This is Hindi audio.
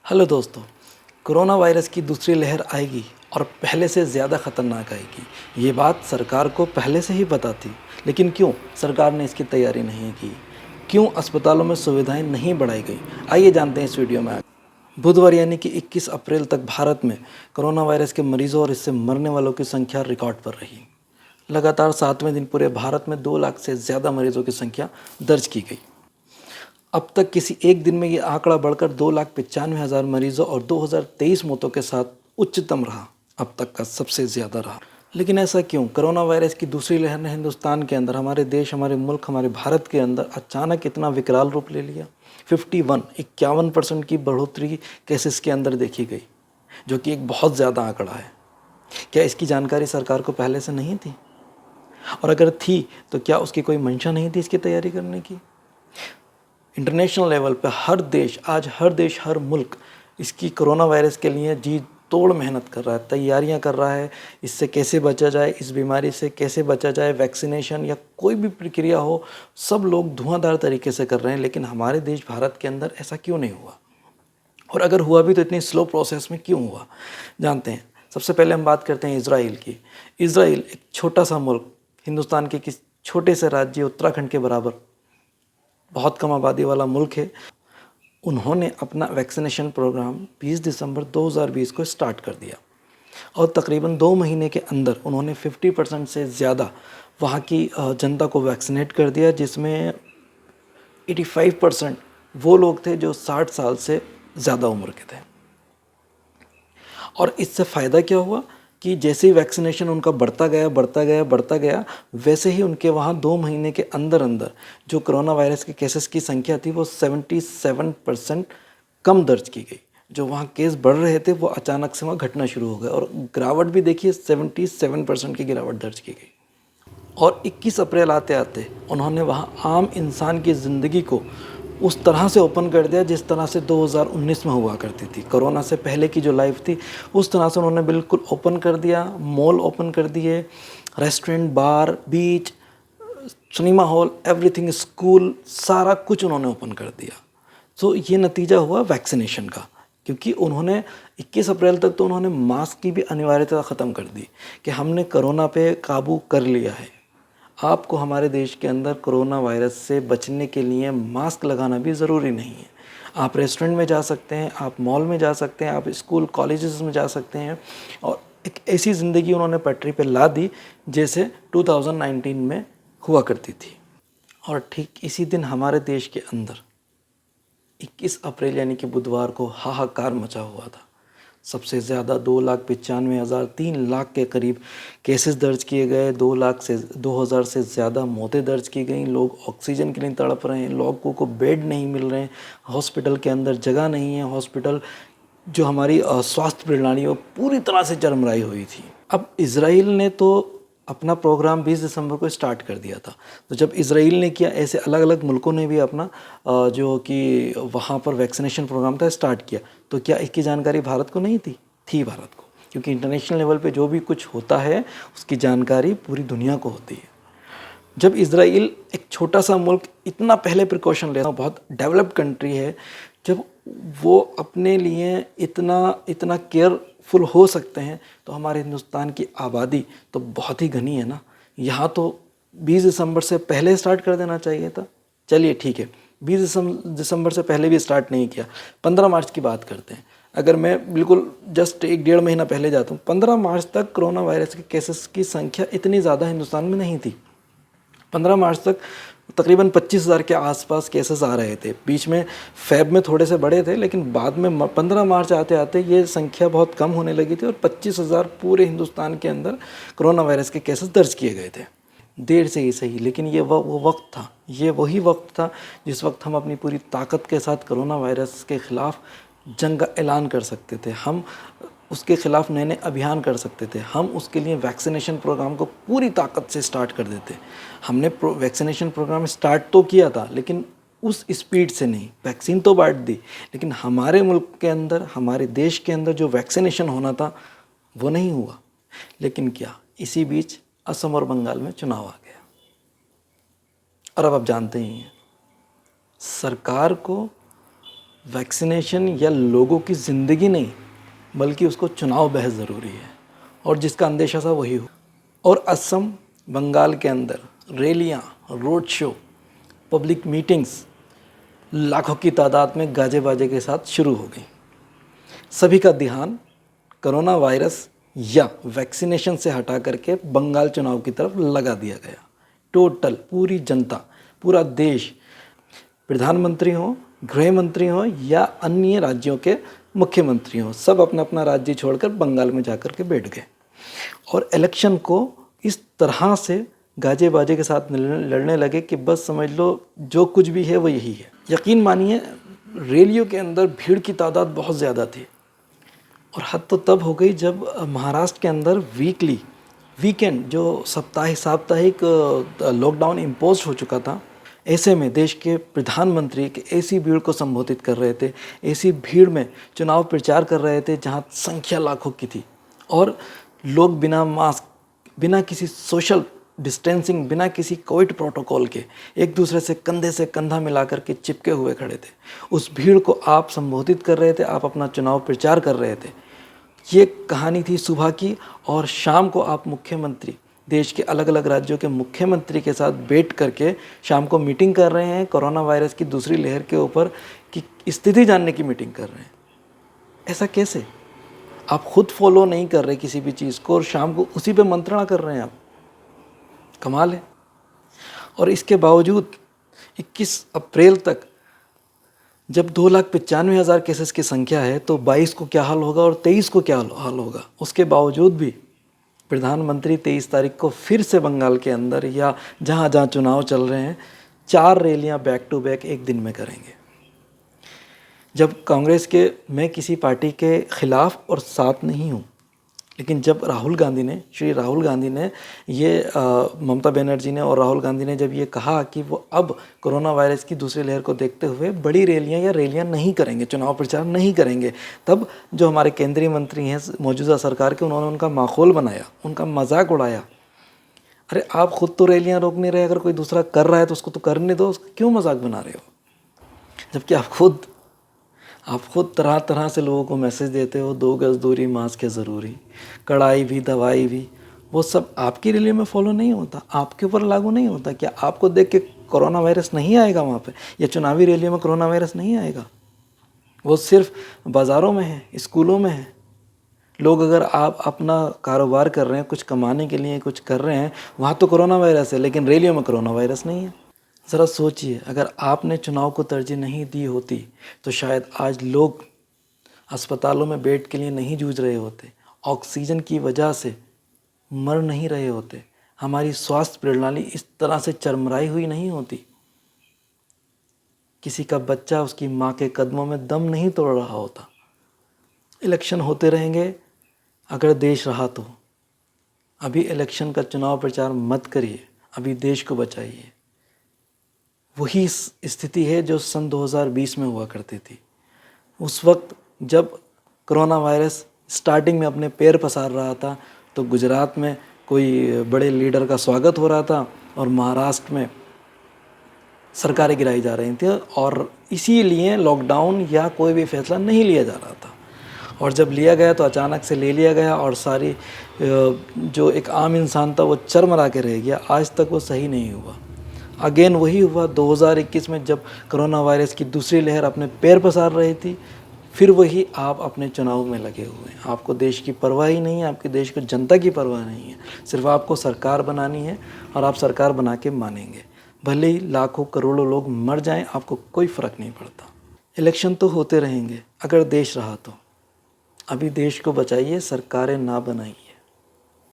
हेलो दोस्तों। कोरोना वायरस की दूसरी लहर आएगी और पहले से ज़्यादा ख़तरनाक आएगी। ये बात सरकार को पहले से ही पता थी, लेकिन क्यों सरकार ने इसकी तैयारी नहीं की? क्यों अस्पतालों में सुविधाएं नहीं बढ़ाई गई? आइए जानते हैं इस वीडियो में। बुधवार यानी कि 21 अप्रैल तक भारत में कोरोना वायरस के मरीजों और इससे मरने वालों की संख्या रिकॉर्ड पर रही। लगातार 7वें दिन पूरे भारत में 2 लाख से ज़्यादा मरीजों की संख्या दर्ज की गई। अब तक किसी एक दिन में ये आंकड़ा बढ़कर 2,95,000 मरीजों और 2023 मौतों के साथ उच्चतम रहा, अब तक का सबसे ज़्यादा रहा। लेकिन ऐसा क्यों? कोरोना वायरस की दूसरी लहर ने हिंदुस्तान के अंदर, हमारे देश, हमारे मुल्क, हमारे भारत के अंदर अचानक इतना विकराल रूप ले लिया। 51% की बढ़ोतरी केसेस के अंदर देखी गई, जो कि एक बहुत ज़्यादा आंकड़ा है। क्या इसकी जानकारी सरकार को पहले से नहीं थी? और अगर थी तो क्या उसकी कोई मंशा नहीं थी इसकी तैयारी करने की? इंटरनेशनल लेवल पे हर देश, हर मुल्क इसकी कोरोना वायरस के लिए जी तोड़ मेहनत कर रहा है, तैयारियां कर रहा है। इससे कैसे बचा जाए, इस बीमारी से कैसे बचा जाए, वैक्सीनेशन या कोई भी प्रक्रिया हो, सब लोग धुआंधार तरीके से कर रहे हैं। लेकिन हमारे देश भारत के अंदर ऐसा क्यों नहीं हुआ? और अगर हुआ भी तो इतनी स्लो प्रोसेस में क्यों हुआ? जानते हैं। सबसे पहले हम बात करते हैं इजराइल की। इजराइल एक छोटा सा मुल्क, हिंदुस्तान के किस छोटे से राज्य उत्तराखंड के बराबर, बहुत कम आबादी वाला मुल्क है। उन्होंने अपना वैक्सीनेशन प्रोग्राम 20 दिसंबर 2020 को स्टार्ट कर दिया और तकरीबन 2 महीने के अंदर उन्होंने 50% से ज़्यादा वहाँ की जनता को वैक्सीनेट कर दिया, जिसमें 85% वो लोग थे जो 60 साल से ज़्यादा उम्र के थे। और इससे फ़ायदा क्या हुआ कि जैसे ही वैक्सीनेशन उनका बढ़ता गया, वैसे ही उनके वहाँ 2 महीने के अंदर अंदर जो कोरोना वायरस के केसेस की संख्या थी वो 77% कम दर्ज की गई। जो वहाँ केस बढ़ रहे थे वो अचानक से वहाँ घटना शुरू हो गए और गिरावट भी देखिए, 77% की गिरावट दर्ज की गई। और 21 अप्रैल आते आते उन्होंने वहाँ आम इंसान की ज़िंदगी को उस तरह से ओपन कर दिया जिस तरह से 2019 में हुआ करती थी। कोरोना से पहले की जो लाइफ थी उस तरह से उन्होंने बिल्कुल ओपन कर दिया। मॉल ओपन कर दिए, रेस्टोरेंट, बार, बीच, सिनेमा हॉल, एवरीथिंग, स्कूल, सारा कुछ उन्होंने ओपन कर दिया। तो ये नतीजा हुआ वैक्सीनेशन का, क्योंकि उन्होंने 21 अप्रैल तक तो उन्होंने मास्क की भी अनिवार्यता ख़त्म कर दी कि हमने कोरोना पे काबू कर लिया है। आपको हमारे देश के अंदर कोरोना वायरस से बचने के लिए मास्क लगाना भी ज़रूरी नहीं है। आप रेस्टोरेंट में जा सकते हैं, आप मॉल में जा सकते हैं, आप स्कूल कॉलेजेस में जा सकते हैं और एक ऐसी ज़िंदगी उन्होंने पटरी पे ला दी जैसे 2019 में हुआ करती थी। और ठीक इसी दिन हमारे देश के अंदर 21 अप्रैल यानी कि बुधवार को हाहाकार मचा हुआ था। सबसे ज़्यादा 2,95,000, 3 लाख के करीब केसेस दर्ज किए गए। 2,000 से ज़्यादा मौतें दर्ज की गई। लोग ऑक्सीजन के लिए तड़प रहे हैं, लोगों को बेड नहीं मिल रहे हैं, हॉस्पिटल के अंदर जगह नहीं है। हॉस्पिटल जो हमारी स्वास्थ्य प्रणाली वो पूरी तरह से चरमराई हुई थी। अब इजराइल ने तो अपना प्रोग्राम 20 दिसंबर को स्टार्ट कर दिया था। तो जब इजराइल ने किया, ऐसे अलग अलग मुल्कों ने भी अपना जो कि वहाँ पर वैक्सीनेशन प्रोग्राम था स्टार्ट किया। तो क्या इसकी जानकारी भारत को नहीं थी? थी भारत को, क्योंकि इंटरनेशनल लेवल पे जो भी कुछ होता है उसकी जानकारी पूरी दुनिया को होती है। जब इजराइल एक छोटा सा मुल्क इतना पहले प्रिकॉशन लेता, बहुत डेवलप्ड कंट्री है, जब वो अपने लिए इतना इतना केयरफुल हो सकते हैं, तो हमारे हिंदुस्तान की आबादी तो बहुत ही घनी है ना। यहाँ तो 20 दिसंबर से पहले स्टार्ट कर देना चाहिए था। चलिए ठीक है, 20 दिसंबर से पहले भी स्टार्ट नहीं किया। 15 मार्च की बात करते हैं। अगर मैं बिल्कुल जस्ट 1-1.5 महीना पहले जाता हूँ, 15 मार्च तक कोरोना वायरस के केसेस की संख्या इतनी ज़्यादा हिंदुस्तान में नहीं थी। 15 मार्च तक तकरीबन 25,000 के आसपास केसेस आ रहे थे। बीच में फ़ेब में थोड़े से बढ़े थे, लेकिन बाद में 15 मार्च आते आते ये संख्या बहुत कम होने लगी थी और 25,000 पूरे हिंदुस्तान के अंदर कोरोना वायरस के केसेस दर्ज किए गए थे। देर से ही सही, लेकिन ये वो वक्त था, ये वही वक्त था जिस वक्त हम अपनी पूरी ताकत के साथ कोरोना वायरस के ख़िलाफ़ जंग का ऐलान कर सकते थे। हम उसके ख़िलाफ़ नए नए अभियान कर सकते थे। हम उसके लिए वैक्सीनेशन प्रोग्राम को पूरी ताकत से स्टार्ट कर देते। हमने वैक्सीनेशन प्रोग्राम स्टार्ट तो किया था, लेकिन उस स्पीड से नहीं। वैक्सीन तो बांट दी, लेकिन हमारे मुल्क के अंदर, हमारे देश के अंदर जो वैक्सीनेशन होना था वो नहीं हुआ। लेकिन क्या, इसी बीच असम और बंगाल में चुनाव आ गया। और अब आप जानते ही हैं, सरकार को वैक्सीनेशन या लोगों की ज़िंदगी नहीं, बल्कि उसको चुनाव बेहद ज़रूरी है, और जिसका अंदेशा था वही हो। और असम, बंगाल के अंदर रैलियाँ, रोड शो, पब्लिक मीटिंग्स लाखों की तादाद में गाजे बाजे के साथ शुरू हो गई। सभी का ध्यान कोरोना वायरस या वैक्सीनेशन से हटा करके बंगाल चुनाव की तरफ लगा दिया गया। टोटल पूरी जनता, पूरा देश, प्रधानमंत्री हों, गृह मंत्री हों या अन्य राज्यों के मुख्यमंत्री हों, सब अपना अपना राज्य छोड़कर बंगाल में जाकर के बैठ गए और इलेक्शन को इस तरह से गाजे बाजे के साथ लड़ने लगे कि बस समझ लो जो कुछ भी है वो यही है। यकीन मानिए, रैलियों के अंदर भीड़ की तादाद बहुत ज़्यादा थी, और हद तो तब हो गई जब महाराष्ट्र के अंदर वीकेंड जो साप्ताहिक लॉकडाउन इम्पोज हो चुका था। ऐसे में देश के प्रधानमंत्री के ऐसी भीड़ को संबोधित कर रहे थे, ऐसी भीड़ में चुनाव प्रचार कर रहे थे जहां संख्या लाखों की थी, और लोग बिना मास्क, बिना किसी सोशल डिस्टेंसिंग, बिना किसी कोविड प्रोटोकॉल के एक दूसरे से कंधा मिला करके चिपके हुए खड़े थे। उस भीड़ को आप संबोधित कर रहे थे, आप अपना चुनाव प्रचार कर रहे थे। ये कहानी थी सुबह की, और शाम को आप मुख्यमंत्री, देश के अलग अलग राज्यों के मुख्यमंत्री के साथ बैठ करके शाम को मीटिंग कर रहे हैं कोरोना वायरस की दूसरी लहर के ऊपर की स्थिति जानने की मीटिंग कर रहे हैं। ऐसा कैसे? आप खुद फॉलो नहीं कर रहे किसी भी चीज़ को और शाम को उसी पे मंत्रणा कर रहे हैं आप। कमाल है। और इसके बावजूद 21 अप्रैल तक जब 2,95,000 केसेस की संख्या है, तो 22 को क्या हाल होगा और 23 को क्या हाल होगा। उसके बावजूद भी प्रधानमंत्री 23 तारीख को फिर से बंगाल के अंदर या जहाँ जहाँ चुनाव चल रहे हैं 4 रैलियाँ बैक टू बैक एक दिन में करेंगे। जब कांग्रेस के, मैं किसी पार्टी के खिलाफ और साथ नहीं हूँ, लेकिन जब श्री राहुल गांधी ने ये ममता बनर्जी ने और राहुल गांधी ने जब ये कहा कि वो अब कोरोना वायरस की दूसरी लहर को देखते हुए बड़ी रैलियां नहीं करेंगे, चुनाव प्रचार नहीं करेंगे, तब जो हमारे केंद्रीय मंत्री हैं मौजूदा सरकार के, उन्होंने उनका माखौल बनाया, उनका मजाक उड़ाया। अरे आप खुद तो रैलियाँ रोक नहीं रहे, अगर कोई दूसरा कर रहा है तो उसको तो करने दो, उसका क्यों मजाक बना रहे हो? जबकि आप खुद तरह तरह से लोगों को मैसेज देते हो, 2 गज़ दूरी, मास्क है ज़रूरी, कड़ाई भी, दवाई भी, वो सब आपकी रैली में फॉलो नहीं होता, आपके ऊपर लागू नहीं होता। क्या आपको देख के कोरोना वायरस नहीं आएगा वहाँ पे, या चुनावी रैलियों में कोरोना वायरस नहीं आएगा? वो सिर्फ बाज़ारों में है, स्कूलों में है। लोग, अगर आप अपना कारोबार कर रहे हैं, कुछ कमाने के लिए कुछ कर रहे हैं, वहाँ तो कोरोना वायरस है, लेकिन रैलियों में कोरोना वायरस नहीं है। ज़रा सोचिए, अगर आपने चुनाव को तरजीह नहीं दी होती तो शायद आज लोग अस्पतालों में बेड के लिए नहीं जूझ रहे होते, ऑक्सीजन की वजह से मर नहीं रहे होते, हमारी स्वास्थ्य प्रणाली इस तरह से चरमराई हुई नहीं होती, किसी का बच्चा उसकी माँ के कदमों में दम नहीं तोड़ रहा होता। इलेक्शन होते रहेंगे अगर देश रहा तो। अभी इलेक्शन का चुनाव प्रचार मत करिए, अभी देश को बचाइए। वही स्थिति है जो सन 2020 में हुआ करती थी। उस वक्त जब कोरोना वायरस स्टार्टिंग में अपने पैर पसार रहा था, तो गुजरात में कोई बड़े लीडर का स्वागत हो रहा था और महाराष्ट्र में सरकारें गिराई जा रही थी, और इसीलिए लॉकडाउन या कोई भी फैसला नहीं लिया जा रहा था। और जब लिया गया तो अचानक से ले लिया गया, और सारी जो एक आम इंसान था वो चरमरा के रह गया। आज तक वो सही नहीं हुआ। अगेन वही हुआ 2021 में, जब कोरोना वायरस की दूसरी लहर अपने पैर पसार रही थी, फिर वही आप अपने चुनाव में लगे हुए हैं। आपको देश की परवाह ही नहीं है, आपके देश को जनता की परवाह नहीं है। सिर्फ आपको सरकार बनानी है, और आप सरकार बना के मानेंगे, भले ही लाखों करोड़ों लोग मर जाएं, आपको कोई फ़र्क नहीं पड़ता। इलेक्शन तो होते रहेंगे अगर देश रहा तो। अभी देश को बचाइए, सरकारें ना बनाइए।